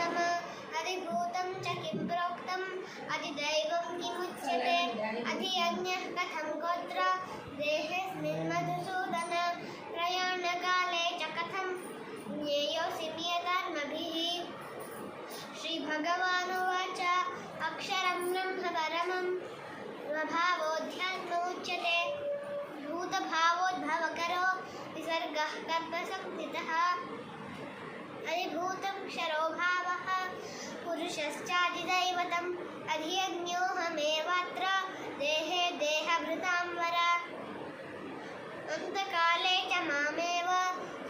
पुरुषोत्तम अधिभूतं च किं प्रोक्तम् अधिदैवं किमुच्यते अधियज्ञः कथं गोत्र देहेऽस्मिन् मधुसूदन प्रयाणकाले च कथं ज्ञेयोऽसि नियतकर्मभिः। श्रीभगवानुवाच अक्षरं ब्रह्म परमं स्वभावोऽध्यात्म उच्यते भूतभावोद्भवकरो विसर्गः कर्मसंस्थितः अधिभूतं क्षरो भावः पुरुषश्चाधिदैवतम् अधियज्ञोऽहमेवात्र देहे देहभृतां वर अन्तकाले च मामेव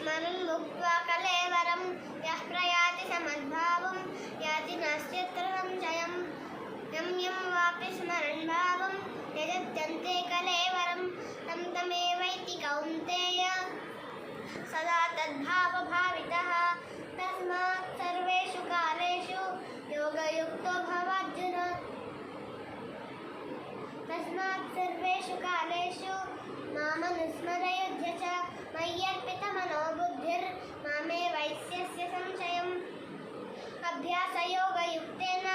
स्मरन् मुक्त्वा कलेवरं यः प्रयाति समद्भावं याति नास्त्यत्र संशयम् यं यं वापि स्मरन् भावं यजत्यन्ते कलेवरं तं तमेवैति कौन्तेय सदा तद्भावभावितः तस्मात् सर्वेषु कालेषु योगयुक्तो भवार्जुन मामनुस्मरयुध्य च मय्यर्पितमनो बुद्धिर्मामेवैष्यस्य संशयम् अभ्यासयोगयुक्तेन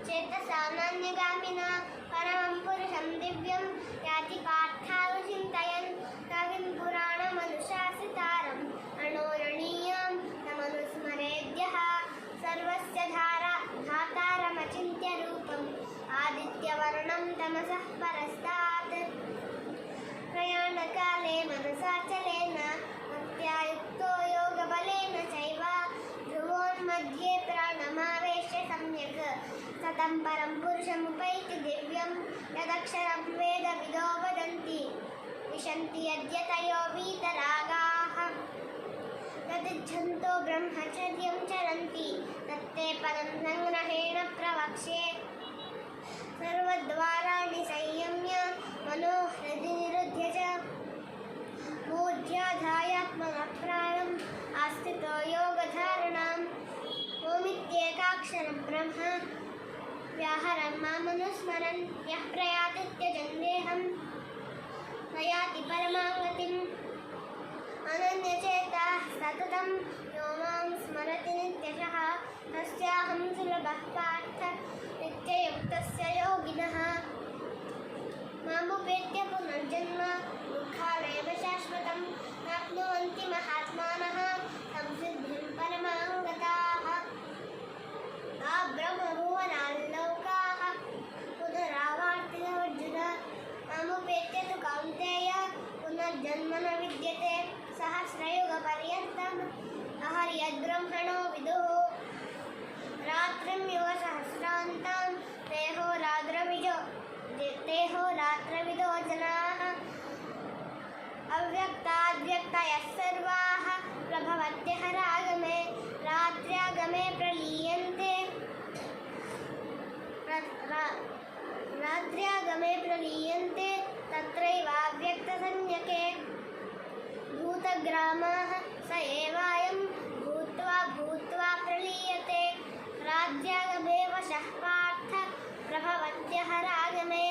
चेतसा नान्यगामिना परमं पुरुषं दिव्यं याति पार्थानुचिन्तयन् कविं पुराणमनुशासितारम् अणोरणीयं तमनुस्मरेद्यः सर्वस्य धातारमचिन्त्य रूपम् आदित्यवर्णं तमसः परस्तात् प्रयाणकाले मनसाचलेन भक्त्या युक्तो योगबलेन चैव ध्रुवोन्मध्ये प्राणमावेश्य सम्यक् सतं परं पुरुषमुपैति दिव्यं यदक्षरं वेदविदो वदन्ति विशन्ति यद्यतयो वीतरागाः तदिच्छन्तो ब्रह्मचर्यं चरन्ति तत्ते पदं संग्रहेण प्रवक्ष्ये सर्वद्वाराणि संयम्य मनोहृदि निरुध्य च मूर्ध्याधायात्मनः प्राणम् आस्थितो योगधारणाम् ओमित्येकाक्षरं ब्रह्म व्याहरं मामनुस्मरन् यः प्रयाति त्यजन् देहं प्रयाति परमां गतिम् अनन्यचेताः सततं यो मां स्मरति नित्यशः तस्याहं सुलभः पार्थ नित्ययुक्तस्य योगिनः मामुपेत्य पुनर्जन्म दुःखामेव शाश्वतं प्राप्नुवन्ति महात्मानः संसिद्धिं परमां गताः ब्रह्मभुवनाल्लोकाः पुनरावर्तिनोऽर्जुन मामुपेत्य तु कौन्तेय पुनर्जन्म न विद्यते सहस्रयुगपर्यन्तम् अहर्यद्ब्रह्मणो विदुः रात्रिं युगसहस्रान्तां तेहोरात्रविदो जनाः अव्यक्ताद्व्यक्तयः सर्वाः प्रभवत्यः रागमे रात्र्यागमे प्रलीयन्ते तत्रैवाव्यक्तसंज्ञके भूतग्रामः स एवायं भूत्वा प्रलीयते राज्यागमे वशः पार्थ प्रभवत्यः रागमे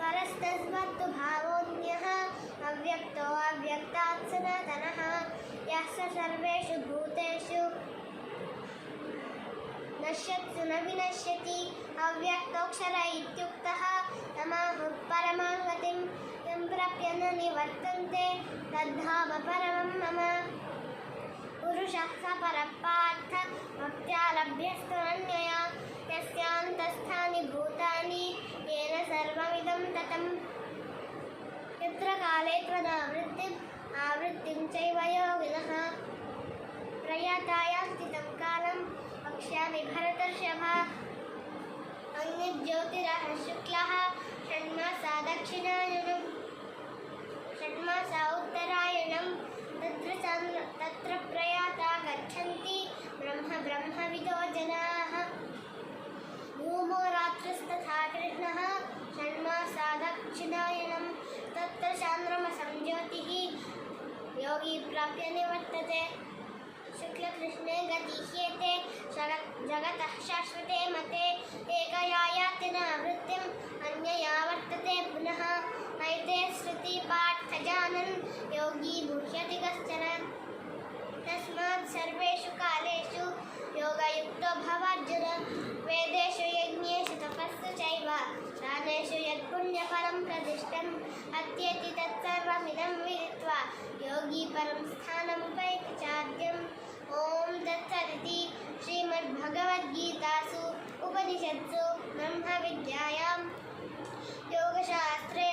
परस्तस्मत्तु भावोऽन्यः अव्यक्तो अव्यक्तात् सनातनः यः स सर्वेषु भूतेषु नश्यत्सु न विनश्यति अव्यक्तोऽक्षर इत्युक्तः तमाहुः परमां गतिं यं प्राप्य न निवर्तन्ते तद्धाम परमं मम पुरुषः स परः पार्थ भक्त्या लभ्यस्तुनन्यया यस्यान्तस्थानि भूतानि येन सर्वमिदं ततं यत्र काले त्वदावृत्तिम् आवृत्तिं चैव योगिनः प्रयातायान्ति तं कालं वक्ष्यामि भरतर्षभ अन्यज्योतिरः शुक्लः षण्मासा दक्षिणायनं षण्मासा उत्तरायणं तत्र प्रयाता गच्छन्ति ब्रह्मविदो जनाः धूमो रात्रस्तथा कृष्णः षण्मासा दक्षिणायनं तत्र चान्द्रमसं ज्योतिः योगी प्राप्य निवर्तते शुक्लकृष्णे गतिह्येते जगतः शाश्वते मते एकया याति नावृत्तिम् अन्यया वर्तते पुनः नैते श्रुति पार्थ जानन् योगी मुह्यति कश्चन तस्मात् सर्वेषु कालेषु योग सम्प्रदिष्टम् अत्येति तत्सर्वमिदं विदित्वा योगी परं स्थानमुपैति चाद्यम् ॐ तत्सदिति श्रीमद्भगवद्गीतासु उपनिषत्सु ब्रह्मविद्यायां योगशास्त्रे